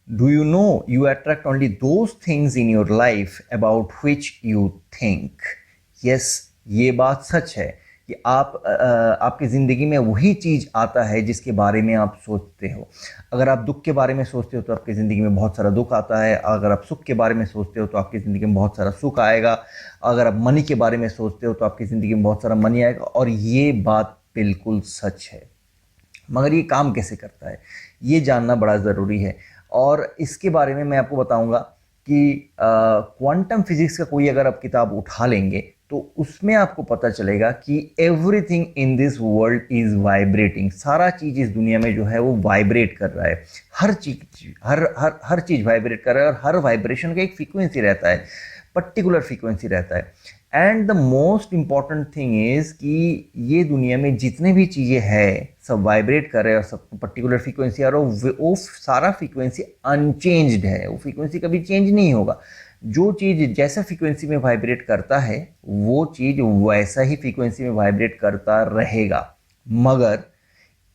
Do you know you attract only those things in your life about which you think. Yes, ये बात सच है कि आपकी ज़िंदगी में वही चीज़ आता है जिसके बारे में आप सोचते हो। अगर आप दुख के बारे में सोचते हो तो आपकी ज़िंदगी में बहुत सारा दुख आता है। अगर आप सुख के बारे में सोचते हो तो आपकी ज़िंदगी में बहुत सारा सुख आएगा। अगर आप मनी के बारे में सोचते हो तो आपकी ज़िंदगी में बहुत सारा मनी आएगा। और ये बात बिल्कुल सच है। मगर ये काम कैसे करता है, ये जानना बड़ा ज़रूरी है। और इसके बारे में मैं आपको बताऊंगा कि क्वांटम फिजिक्स का कोई अगर आप किताब उठा लेंगे तो उसमें आपको पता चलेगा कि everything in this world is vibrating. सारा चीज़ इस दुनिया में जो है वो वाइब्रेट कर रहा है। हर चीज़ हर चीज़ वाइब्रेट कर रहा है और हर वाइब्रेशन का एक फ्रीक्वेंसी रहता है, पर्टिकुलर फ्रीक्वेंसी रहता है। And the most important thing is कि ये दुनिया में जितने भी चीज़ें हैं सब वाइब्रेट कर रहे हैं और सब पर्टिकुलर फ्रीक्वेंसी और वो सारा फ्रीक्वेंसी अनचेंज्ड है। वो फ्रीक्वेंसी कभी चेंज नहीं होगा। जो चीज़ जैसा फ्रीक्वेंसी में वाइब्रेट करता है वो चीज़ वैसा ही फ्रीक्वेंसी में वाइब्रेट करता रहेगा। मगर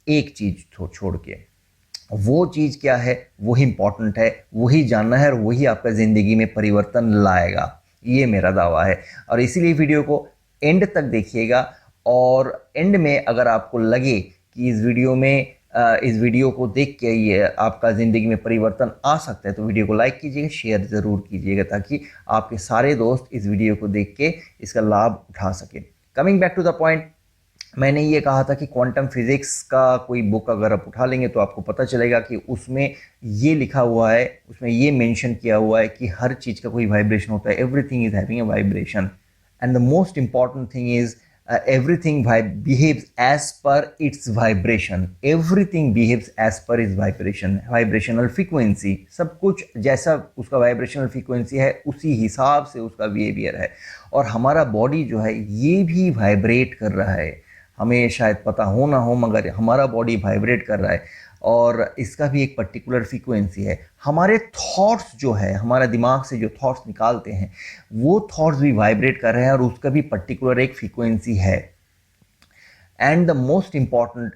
एक चीज़ छोड़ के, वो चीज़ क्या है वही इंपॉर्टेंट है, वही जानना है और वही आपका ज़िंदगी में परिवर्तन लाएगा। ये मेरा दावा है। और इसीलिए वीडियो को एंड तक देखिएगा। और एंड में अगर आपको लगे कि इस वीडियो को देख के ये आपका ज़िंदगी में परिवर्तन आ सकता है तो वीडियो को लाइक कीजिएगा, शेयर ज़रूर कीजिएगा ताकि आपके सारे दोस्त इस वीडियो को देख के इसका लाभ उठा सकें। Coming back to the point, मैंने ये कहा था कि क्वांटम फिजिक्स का कोई बुक अगर आप उठा लेंगे तो आपको पता चलेगा कि उसमें ये लिखा हुआ है, उसमें ये मेंशन किया हुआ है कि हर चीज़ का कोई वाइब्रेशन होता है। Everything is having a vibration and the most important thing is everything behaves as per its vibration। everything behaves as per its vibration, vibrational frequency। सब कुछ जैसा उसका वाइब्रेशनल फ्रीक्वेंसी है उसी हिसाब से उसका बिहेवियर है। और हमारा बॉडी जो है ये भी वाइब्रेट कर रहा है। हमें शायद पता हो ना हो मगर हमारा बॉडी वाइब्रेट कर रहा है और इसका भी एक पर्टिकुलर फ्रीक्वेंसी है। हमारे थॉट्स जो है, हमारा दिमाग से जो थॉट्स निकालते हैं वो थॉट्स भी वाइब्रेट कर रहे हैं और उसका भी पर्टिकुलर एक फ्रीक्वेंसी है। And the most important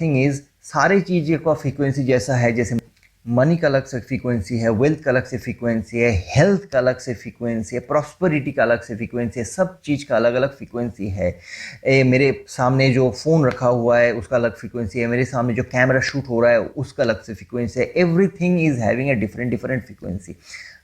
thing is सारी चीज़ों का फ्रीक्वेंसी जैसा है, जैसे मनी का अलग से फ्रीक्वेंसी है, वेल्थ का अलग से फ्रीक्वेंसी है, हेल्थ का अलग से फ्रीक्वेंसी है, प्रॉस्पेरिटी का अलग से फ्रीक्वेंसी है, सब चीज़ का अलग अलग फ्रीक्वेंसी है। मेरे सामने जो फ़ोन रखा हुआ है उसका अलग फ्रीक्वेंसी है, मेरे सामने जो कैमरा शूट हो रहा है उसका अलग से फ्रीक्वेंसी है। Everything is having a different frequency.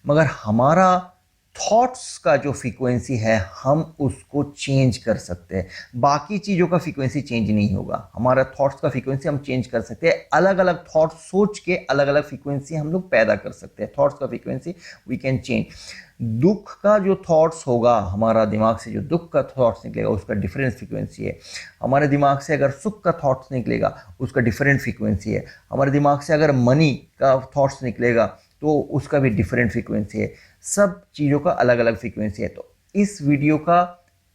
मगर हमारा थॉट्स का जो फ्रीक्वेंसी है हम उसको चेंज कर सकते हैं। बाकी चीज़ों का फ्रीक्वेंसी चेंज नहीं होगा, हमारा थॉट्स का फ्रीक्वेंसी हम चेंज कर सकते हैं। अलग अलग थॉट्स सोच के अलग अलग फ्रीक्वेंसी हम लोग पैदा कर सकते हैं। थॉट्स का फ्रीक्वेंसी वी कैन चेंज। दुख का जो थॉट्स होगा, हमारा दिमाग से जो दुख का थॉट्स निकलेगा उसका डिफरेंट फ्रीक्वेंसी है। हमारे दिमाग से अगर सुख का थॉट्स निकलेगा उसका डिफरेंट फ्रीक्वेंसी है। हमारे दिमाग से अगर मनी का थॉट्स निकलेगा तो उसका भी डिफरेंट फ्रीक्वेंसी है। सब चीज़ों का अलग अलग फ्रीक्वेंसी है। तो इस वीडियो का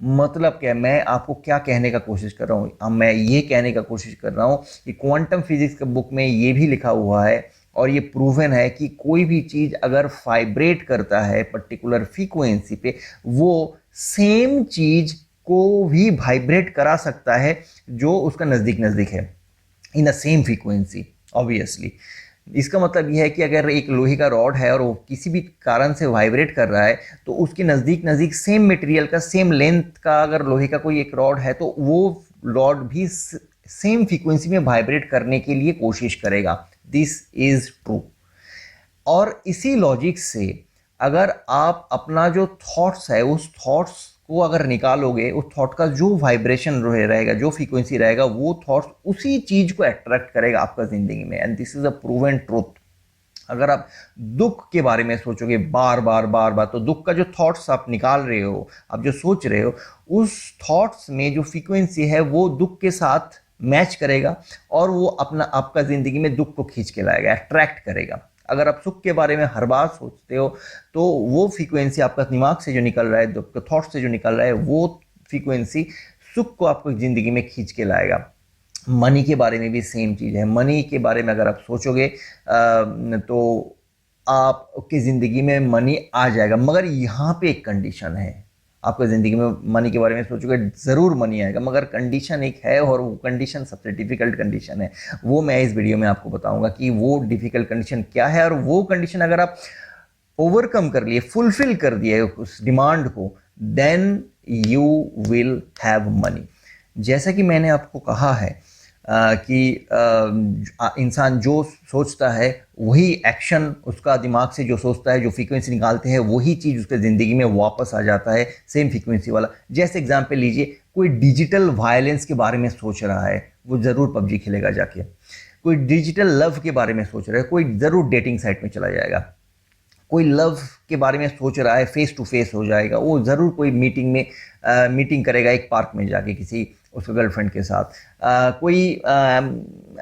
मतलब क्या है, मैं आपको क्या कहने का कोशिश कर रहा हूँ, मैं ये कहने का कोशिश कर रहा हूँ कि क्वांटम फिजिक्स के बुक में ये भी लिखा हुआ है और ये प्रूवन है कि कोई भी चीज़ अगर वाइब्रेट करता है पर्टिकुलर फ्रीक्वेंसी पे वो सेम चीज़ को भी वाइब्रेट करा सकता है जो उसका नज़दीक नज़दीक है, in the same frequency. Obviously इसका मतलब यह है कि अगर एक लोहे का रॉड है और वो किसी भी कारण से वाइब्रेट कर रहा है तो उसके नज़दीक नज़दीक सेम मटेरियल का, सेम लेंथ का अगर लोहे का कोई एक रॉड है तो वो रॉड भी सेम फ्रीक्वेंसी में वाइब्रेट करने के लिए कोशिश करेगा। This is true. और इसी लॉजिक से अगर आप अपना जो थॉट्स है उस थॉट्स को अगर निकालोगे, उस थॉट का जो वाइब्रेशन रहेगा, जो फ्रीक्वेंसी रहेगा, वो थॉट्स उसी चीज को अट्रैक्ट करेगा आपका जिंदगी में। And this is a proven truth. अगर आप दुख के बारे में सोचोगे बार बार बार बार तो दुख का जो थॉट्स आप निकाल रहे हो, आप जो सोच रहे हो, उस थॉट्स में जो फ्रीक्वेंसी है वो दुख के साथ मैच करेगा और वो अपना आपका जिंदगी में दुख को खींच के लाएगा, अट्रैक्ट करेगा। अगर आप सुख के बारे में हर बार सोचते हो तो वो फ्रीक्वेंसी आपका दिमाग से जो निकल रहा है, थॉट से जो निकल रहा है, वो फ्रीक्वेंसी सुख को आपको जिंदगी में खींच के लाएगा। मनी के बारे में भी सेम चीज़ है। मनी के बारे में अगर आप सोचोगे तो आपकी ज़िंदगी में मनी आ जाएगा। मगर यहाँ पे एक कंडीशन है, आपका ज़िंदगी में मनी के बारे में सोचोगे ज़रूर मनी आएगा, मगर कंडीशन एक है और वो कंडीशन सबसे डिफ़िकल्ट कंडीशन है। वो मैं इस वीडियो में आपको बताऊंगा कि वो डिफ़िकल्ट कंडीशन क्या है, और वो कंडीशन अगर आप ओवरकम कर लिए, फुलफिल कर दिए उस डिमांड को, then you will have money. जैसा कि मैंने आपको कहा है कि इंसान जो सोचता है वही एक्शन, उसका दिमाग से जो सोचता है, जो फ्रीक्वेंसी निकालते हैं, वही चीज़ उसके ज़िंदगी में वापस आ जाता है, सेम फ्रीक्वेंसी वाला। जैसे एग्जांपल लीजिए, कोई डिजिटल वायलेंस के बारे में सोच रहा है, वो ज़रूर पबजी खेलेगा जाके। कोई डिजिटल लव के बारे में सोच रहा है, कोई ज़रूर डेटिंग साइट में चला जाएगा। कोई लव के बारे में सोच रहा है, फेस टू फेस हो जाएगा, वो ज़रूर कोई मीटिंग करेगा एक पार्क में जाके किसी उसके गर्लफ्रेंड के साथ। कोई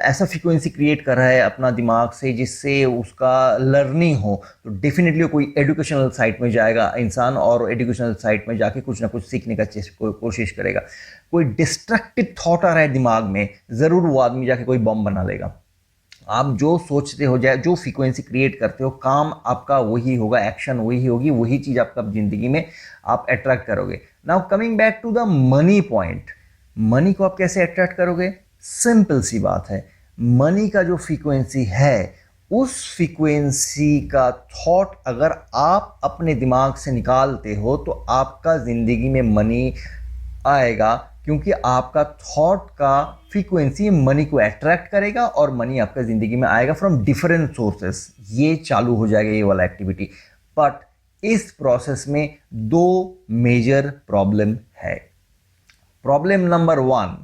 ऐसा फ्रीक्वेंसी क्रिएट कर रहा है अपना दिमाग से जिससे उसका लर्निंग हो, तो डेफिनेटली कोई एजुकेशनल साइट में जाएगा इंसान, और एजुकेशनल साइट में जाके कुछ ना कुछ सीखने का कोशिश करेगा। कोई डिस्ट्रक्टिव थॉट आ रहा है दिमाग में, ज़रूर वो आदमी जाके कोई बम बना लेगा। आप जो सोचते हो जाए, जो फ्रीक्वेंसी क्रिएट करते हो, काम आपका वही होगा, एक्शन वही होगी, वही चीज़ आपका ज़िंदगी में आप अट्रैक्ट करोगे। Now coming back to the money point, money को आप कैसे अट्रैक्ट करोगे? सिंपल सी बात है, मनी का जो फ्रीक्वेंसी है, उस फ्रीक्वेंसी का थॉट अगर आप अपने दिमाग से निकालते हो तो आपका ज़िंदगी में मनी आएगा, क्योंकि आपका थॉट का फ्रीक्वेंसी मनी को अट्रैक्ट करेगा और मनी आपका ज़िंदगी में आएगा फ्रॉम डिफरेंट सोर्सेस। ये चालू हो जाएगा ये वाला एक्टिविटी। बट इस प्रोसेस में दो मेजर प्रॉब्लम है। प्रॉब्लम नंबर 1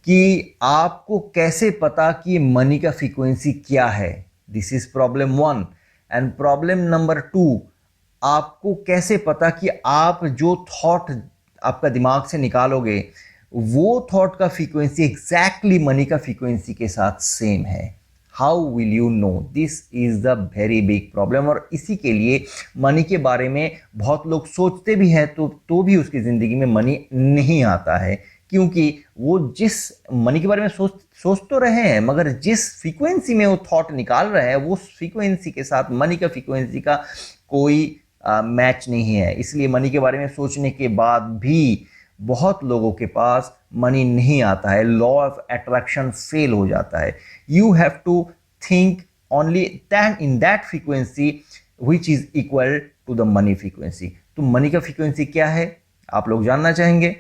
कि आपको कैसे पता कि मनी का फ्रीक्वेंसी क्या है, this is problem 1। And problem number 2, आपको कैसे पता कि आप जो थॉट आपका दिमाग से निकालोगे वो थॉट का फ्रीक्वेंसी एग्जैक्टली मनी का फ्रीक्वेंसी के साथ सेम है। How will you know? This is the very big problem. और इसी के लिए मनी के बारे में बहुत लोग सोचते भी हैं तो भी उसकी ज़िंदगी में मनी नहीं आता है, क्योंकि वो जिस मनी के बारे में सोच तो रहे हैं, मगर जिस फ्रीक्वेंसी में वो थॉट निकाल रहे हैं, वो फ्रीक्वेंसी के साथ मनी का फ्रीक्वेंसी का कोई मैच नहीं है। इसलिए मनी के बारे में सोचने के बाद भी बहुत लोगों के पास मनी नहीं आता है, लॉ ऑफ अट्रैक्शन फेल हो जाता है। You have to think only that in that frequency which is equal to the money frequency. तो मनी का फ्रीक्वेंसी क्या है आप लोग जानना चाहेंगे?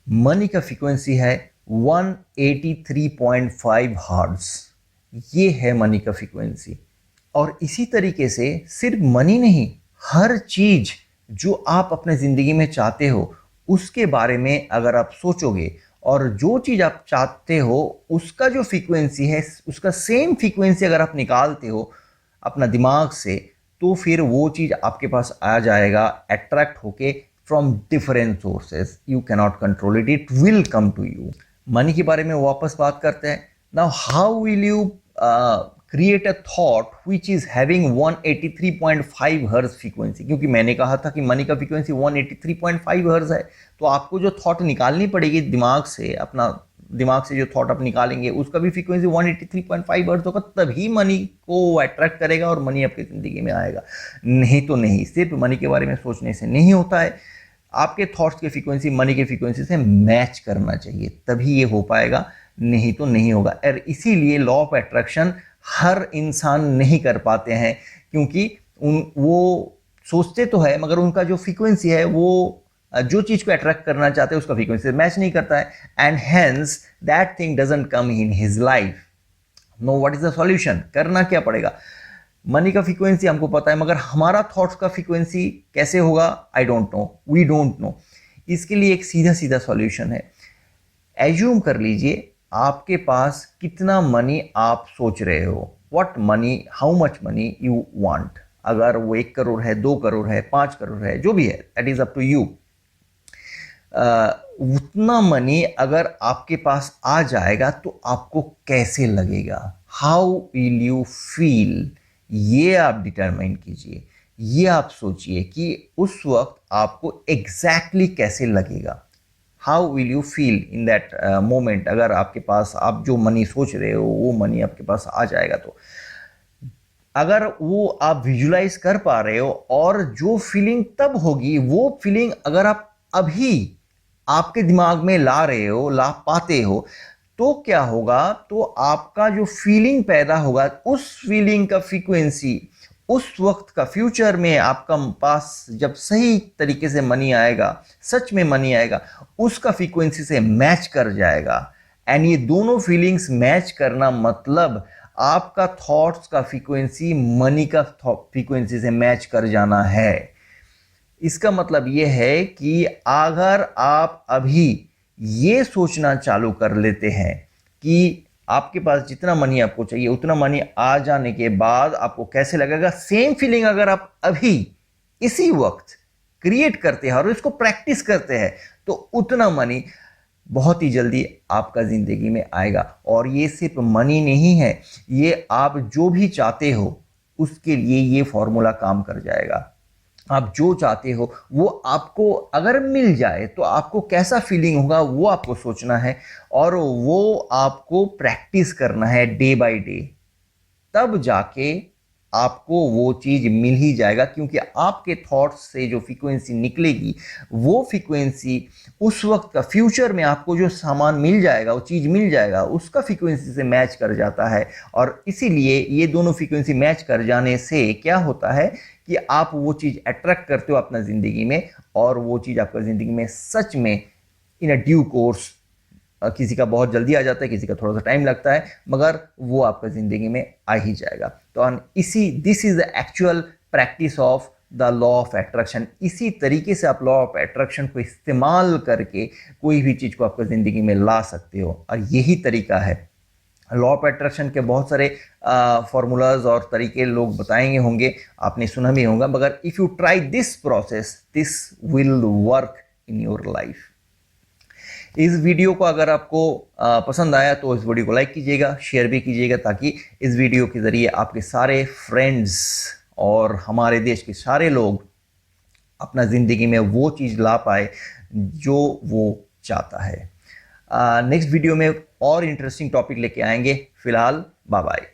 मनी का फ्रीक्वेंसी है 183.5 हर्ट्ज। ये है मनी का फ्रीक्वेंसी। और इसी तरीके से सिर्फ मनी नहीं, हर चीज जो आप अपने जिंदगी में चाहते हो उसके बारे में अगर आप सोचोगे, और जो चीज आप चाहते हो उसका जो फ्रीक्वेंसी है, उसका सेम फ्रीक्वेंसी अगर आप निकालते हो अपना दिमाग से, तो फिर वो चीज आपके पास आ जाएगा अट्रैक्ट होके from different sources. You cannot control it, it will come to you. Money के बारे में वापस बात करते हैं। Now how will you create a thought which is having 183.5 hertz frequency? क्योंकि मैंने कहा था कि मनी का फ्रीक्वेंसी 183.5 हर्ट्ज है, तो आपको जो थॉट निकालनी पड़ेगी दिमाग से, अपना दिमाग से जो थॉट आप निकालेंगे उसका भी फ्रीक्वेंसी 183.5 हर्ट्ज होगा, तभी मनी को अट्रैक्ट करेगा और मनी आपकी ज़िंदगी में आएगा। नहीं तो नहीं, सिर्फ मनी के बारे में सोचने से नहीं होता है। आपके थॉट्स की फ्रीक्वेंसी मनी की फ्रीक्वेंसी से मैच करना चाहिए, तभी ये हो पाएगा, नहीं तो नहीं होगा। और इसीलिए लॉ ऑफ अट्रैक्शन हर इंसान नहीं कर पाते हैं, क्योंकि वो सोचते तो है मगर उनका जो फ्रीक्वेंसी है, वो जो चीज़ को अट्रैक्ट करना चाहते हैं उसका फ्रीक्वेंसी मैच नहीं करता है, and hence that thing doesn't come in his life. No, what is the solution? करना क्या पड़ेगा? मनी का फ्रीक्वेंसी हमको पता है, मगर हमारा थॉट्स का फ्रीक्वेंसी कैसे होगा? I don't know, we don't know. इसके लिए एक सीधा सीधा सॉल्यूशन है। एज्यूम कर लीजिए आपके पास कितना मनी आप सोच रहे हो, what money, how much money you want. अगर वो 1 करोड़ है, 2 करोड़ है, 5 करोड़ है, जो भी है, that is up to you. उतना मनी अगर आपके पास आ जाएगा तो आपको कैसे लगेगा? How will you feel? ये आप डिटरमाइन कीजिए, ये आप सोचिए कि उस वक्त आपको एग्जैक्टली कैसे लगेगा। How will you feel in that moment? अगर आपके पास आप जो मनी सोच रहे हो वो मनी आपके पास आ जाएगा तो अगर वो आप विजुलाइज कर पा रहे हो, और जो फीलिंग तब होगी, वो फीलिंग अगर आप अभी आपके दिमाग में ला रहे हो, ला पाते हो, तो क्या होगा, तो आपका जो फीलिंग पैदा होगा, उस फीलिंग का फ्रीक्वेंसी उस वक्त का, फ्यूचर में आपका पास जब सही तरीके से मनी आएगा, सच में मनी आएगा, उसका फ्रीक्वेंसी से मैच कर जाएगा। एंड ये दोनों फीलिंग्स मैच करना मतलब आपका थॉट्स का फ्रीक्वेंसी मनी का फ्रीक्वेंसी से मैच कर जाना है। इसका मतलब यह है कि अगर आप अभी ये सोचना चालू कर लेते हैं कि आपके पास जितना मनी आपको चाहिए, उतना मनी आ जाने के बाद आपको कैसे लगेगा, सेम फीलिंग अगर आप अभी इसी वक्त क्रिएट करते हैं और इसको प्रैक्टिस करते हैं, तो उतना मनी बहुत ही जल्दी आपका जिंदगी में आएगा। और ये सिर्फ मनी नहीं है, ये आप जो भी चाहते हो उसके लिए ये फॉर्मूला काम कर जाएगा। आप जो चाहते हो वो आपको अगर मिल जाए तो आपको कैसा फीलिंग होगा, वो आपको सोचना है, और वो आपको प्रैक्टिस करना है डे बाय डे। तब जाके आपको वो चीज मिल ही जाएगा, क्योंकि आपके थॉट्स से जो फ्रीक्वेंसी निकलेगी, वो फ्रीक्वेंसी उस वक्त का, फ्यूचर में आपको जो सामान मिल जाएगा, वो चीज मिल जाएगा, उसका फ्रीक्वेंसी से मैच कर जाता है। और इसीलिए ये दोनों फ्रीक्वेंसी मैच कर जाने से क्या होता है कि आप वो चीज अट्रैक्ट करते हो अपना जिंदगी में, और वो चीज आपका जिंदगी में सच में इन अ ड्यू कोर्स, किसी का बहुत जल्दी आ जाता है, किसी का थोड़ा सा टाइम लगता है, मगर वो आपका ज़िंदगी में आ ही जाएगा। तो this is the actual practice of the law of attraction. इसी तरीके से आप लॉ ऑफ अट्रैक्शन को इस्तेमाल करके कोई भी चीज़ को आपका ज़िंदगी में ला सकते हो, और यही तरीका है। लॉ ऑफ अट्रैक्शन के बहुत सारे फॉर्मूलाज और तरीके लोग बताएंगे होंगे, आपने सुना भी होगा, मगर if you try this process, this will work in your life. इस वीडियो को अगर आपको पसंद आया तो इस वीडियो को लाइक कीजिएगा, शेयर भी कीजिएगा, ताकि इस वीडियो के ज़रिए आपके सारे फ्रेंड्स और हमारे देश के सारे लोग अपना ज़िंदगी में वो चीज़ ला पाए जो वो चाहता है। नेक्स्ट वीडियो में और इंटरेस्टिंग टॉपिक लेके आएंगे। फिलहाल बाय बाय।